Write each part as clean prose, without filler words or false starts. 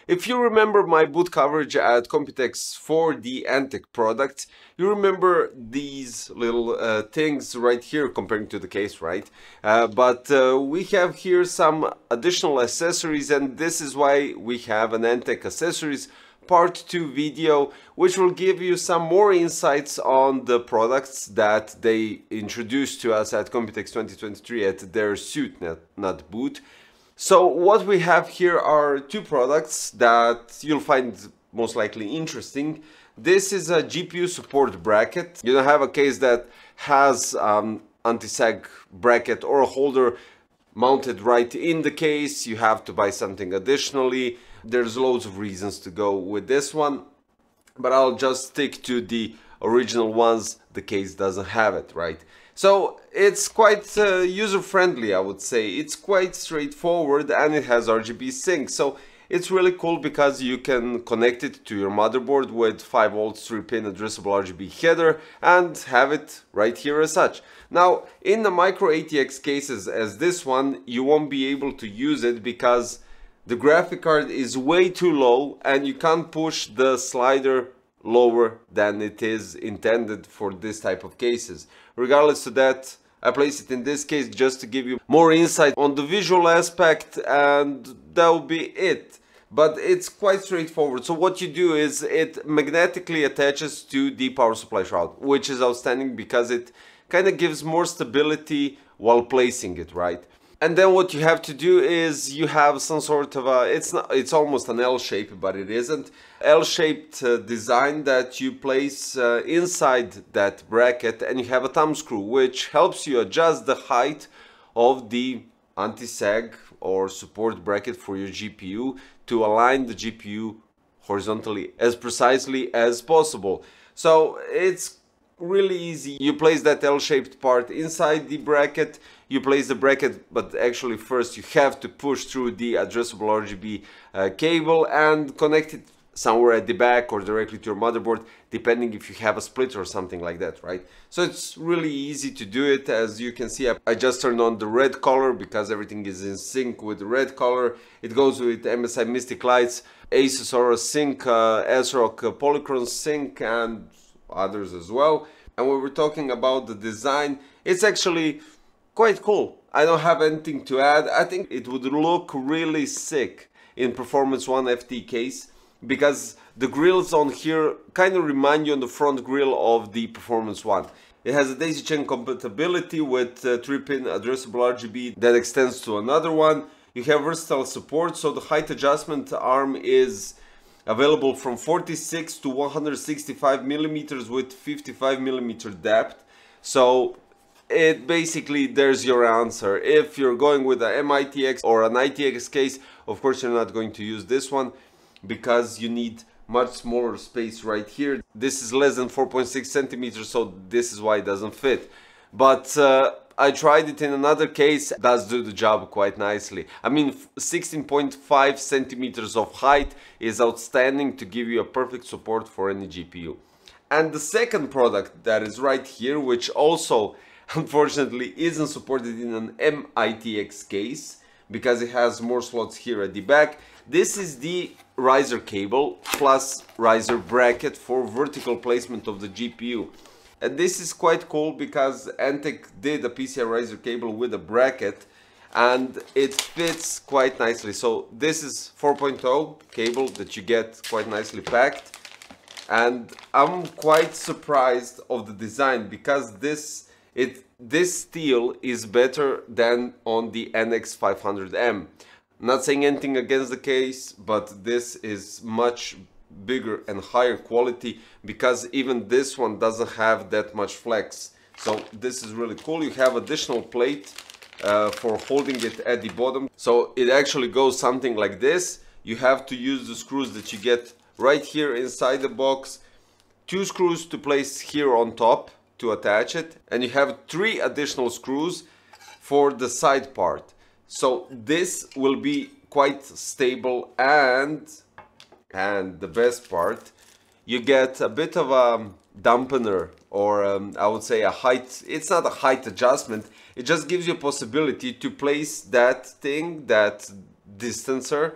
If you remember my boot coverage at Computex for the ANTEC products, you remember these little things right here comparing to the case, right? But we have here some additional accessories, and this is why we have an ANTEC Accessories part 2 video, which will give you some more insights on the products that they introduced to us at Computex 2023 at their suit, not boot. So what we have here are two products that you'll find most likely interesting. This is a GPU support bracket. You don't have a case that has anti-sag bracket or a holder mounted right in the case. You have to buy something additionally. There's loads of reasons to go with this one, but I'll just stick to the original ones. The case doesn't have it, right? So it's quite user-friendly, I would say. It's quite straightforward, and it has RGB sync. So it's really cool because you can connect it to your motherboard with 5V 3-pin addressable RGB header and have it right here as such. Now, in the micro ATX cases as this one, you won't be able to use it because the graphic card is way too low and you can't push the slider lower than it is intended for this type of cases. Regardless of that, I place it in this case just to give you more insight on the visual aspect, and that will be it. But it's quite straightforward. So what you do is it magnetically attaches to the power supply shroud, which is outstanding because it kind of gives more stability while placing it, right? And then what you have to do is you have some sort of a, it's almost an L shape, but it isn't. L-shaped design that you place inside that bracket, and you have a thumb screw which helps you adjust the height of the anti-sag or support bracket for your GPU to align the GPU horizontally as precisely as possible. So it's really easy. You place that L-shaped part inside the bracket, you place the bracket, but actually first you have to push through the addressable RGB cable and connect it somewhere at the back or directly to your motherboard, depending if you have a splitter or something like that, right? So it's really easy to do it. As you can see, I just turned on the red color because everything is in sync with the red color. It goes with MSI Mystic Lights, Asus Aura Sync, ASRock Polychron Sync, and others as well. And when we're talking about the design, it's actually quite cool. I don't have anything to add. I think it would look really sick in Performance One FT case because the grills on here kind of remind you on the front grill of the Performance One. It has a daisy chain compatibility with 3-pin addressable RGB that extends to another one. You have versatile support, so the height adjustment arm is available from 46 to 165 millimeters with 55 millimeter depth. So it basically, there's your answer. If you're going with a MITX or an ITX case, of course you're not going to use this one because you need much smaller space right here. This is less than 4.6 centimeters, so this is why it doesn't fit. But I tried it in another case, it does do the job quite nicely. I mean, 16.5 centimeters of height is outstanding to give you a perfect support for any GPU. And the second product that is right here, which also unfortunately isn't supported in an MITX case because it has more slots here at the back. This is the riser cable plus riser bracket for vertical placement of the GPU. And this is quite cool because ANTEC did a PCIe riser cable with a bracket and it fits quite nicely. So this is 4.0 cable that you get quite nicely packed. And I'm quite surprised of the design because this steel is better than on the NX500M. Not saying anything against the case, but this is much bigger and higher quality because even this one doesn't have that much flex. So this is really cool. You have additional plate for holding it at the bottom. So it actually goes something like this. You have to use the screws that you get right here inside the box. 2 screws to place here on top to attach it, and you have 3 additional screws for the side part. So this will be quite stable, and the best part, you get a bit of a dampener, or I would say a height. It's not a height adjustment, it just gives you a possibility to place that thing, that distancer,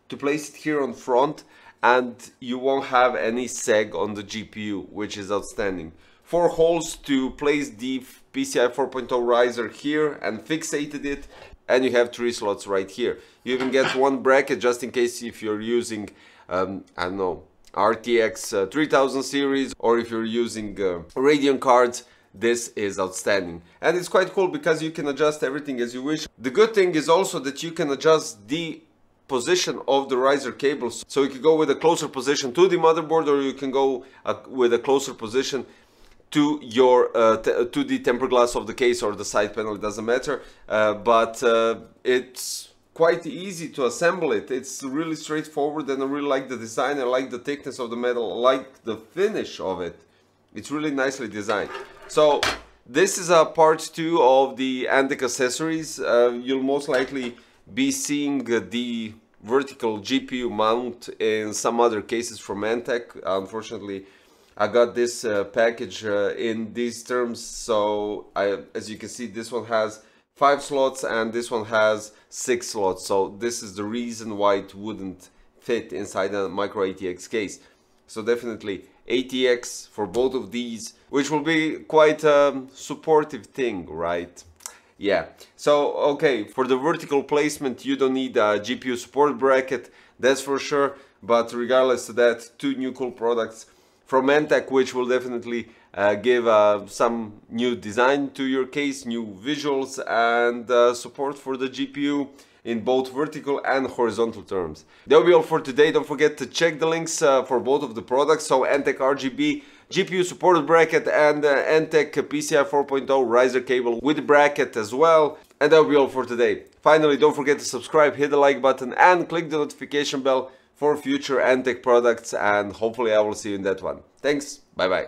to place it here on front, and you won't have any sag on the GPU, which is outstanding. 4 holes to place the PCIe 4.0 riser here and fixated it, and you have 3 slots right here. You even get 1 bracket just in case if you're using, I don't know, RTX 3000 series, or if you're using Radeon cards. This is outstanding, and it's quite cool because you can adjust everything as you wish. The good thing is also that you can adjust the position of the riser cables, so you can go with a closer position to the motherboard, or you can go with a closer position to your to the tempered glass of the case or the side panel. It doesn't matter, but it's quite easy to assemble it. It's really straightforward, and I really like the design. I like the thickness of the metal. I like the finish of it. It's really nicely designed. So this is a part 2 of the ANTEC Accessories. You'll most likely be seeing the vertical GPU mount in some other cases from ANTEC. Unfortunately, I got this package in these terms, so as you can see, this one has 5 slots and this one has 6 slots. So this is the reason why it wouldn't fit inside a micro ATX case. So definitely ATX for both of these, which will be quite a supportive thing, right? Yeah, so okay, for the vertical placement you don't need a GPU support bracket, that's for sure, but regardless of that, 2 new cool products from ANTEC, which will definitely give some new design to your case, new visuals, and support for the GPU in both vertical and horizontal terms. That will be all for today. Don't forget to check the links for both of the products, so ANTEC RGB GPU supported bracket and ANTEC PCIe 4.0 riser cable with bracket as well. And that will be all for today. Finally, don't forget to subscribe, hit the like button, and click the notification bell for future ANTEC products, and hopefully I will see you in that one. Thanks, bye bye.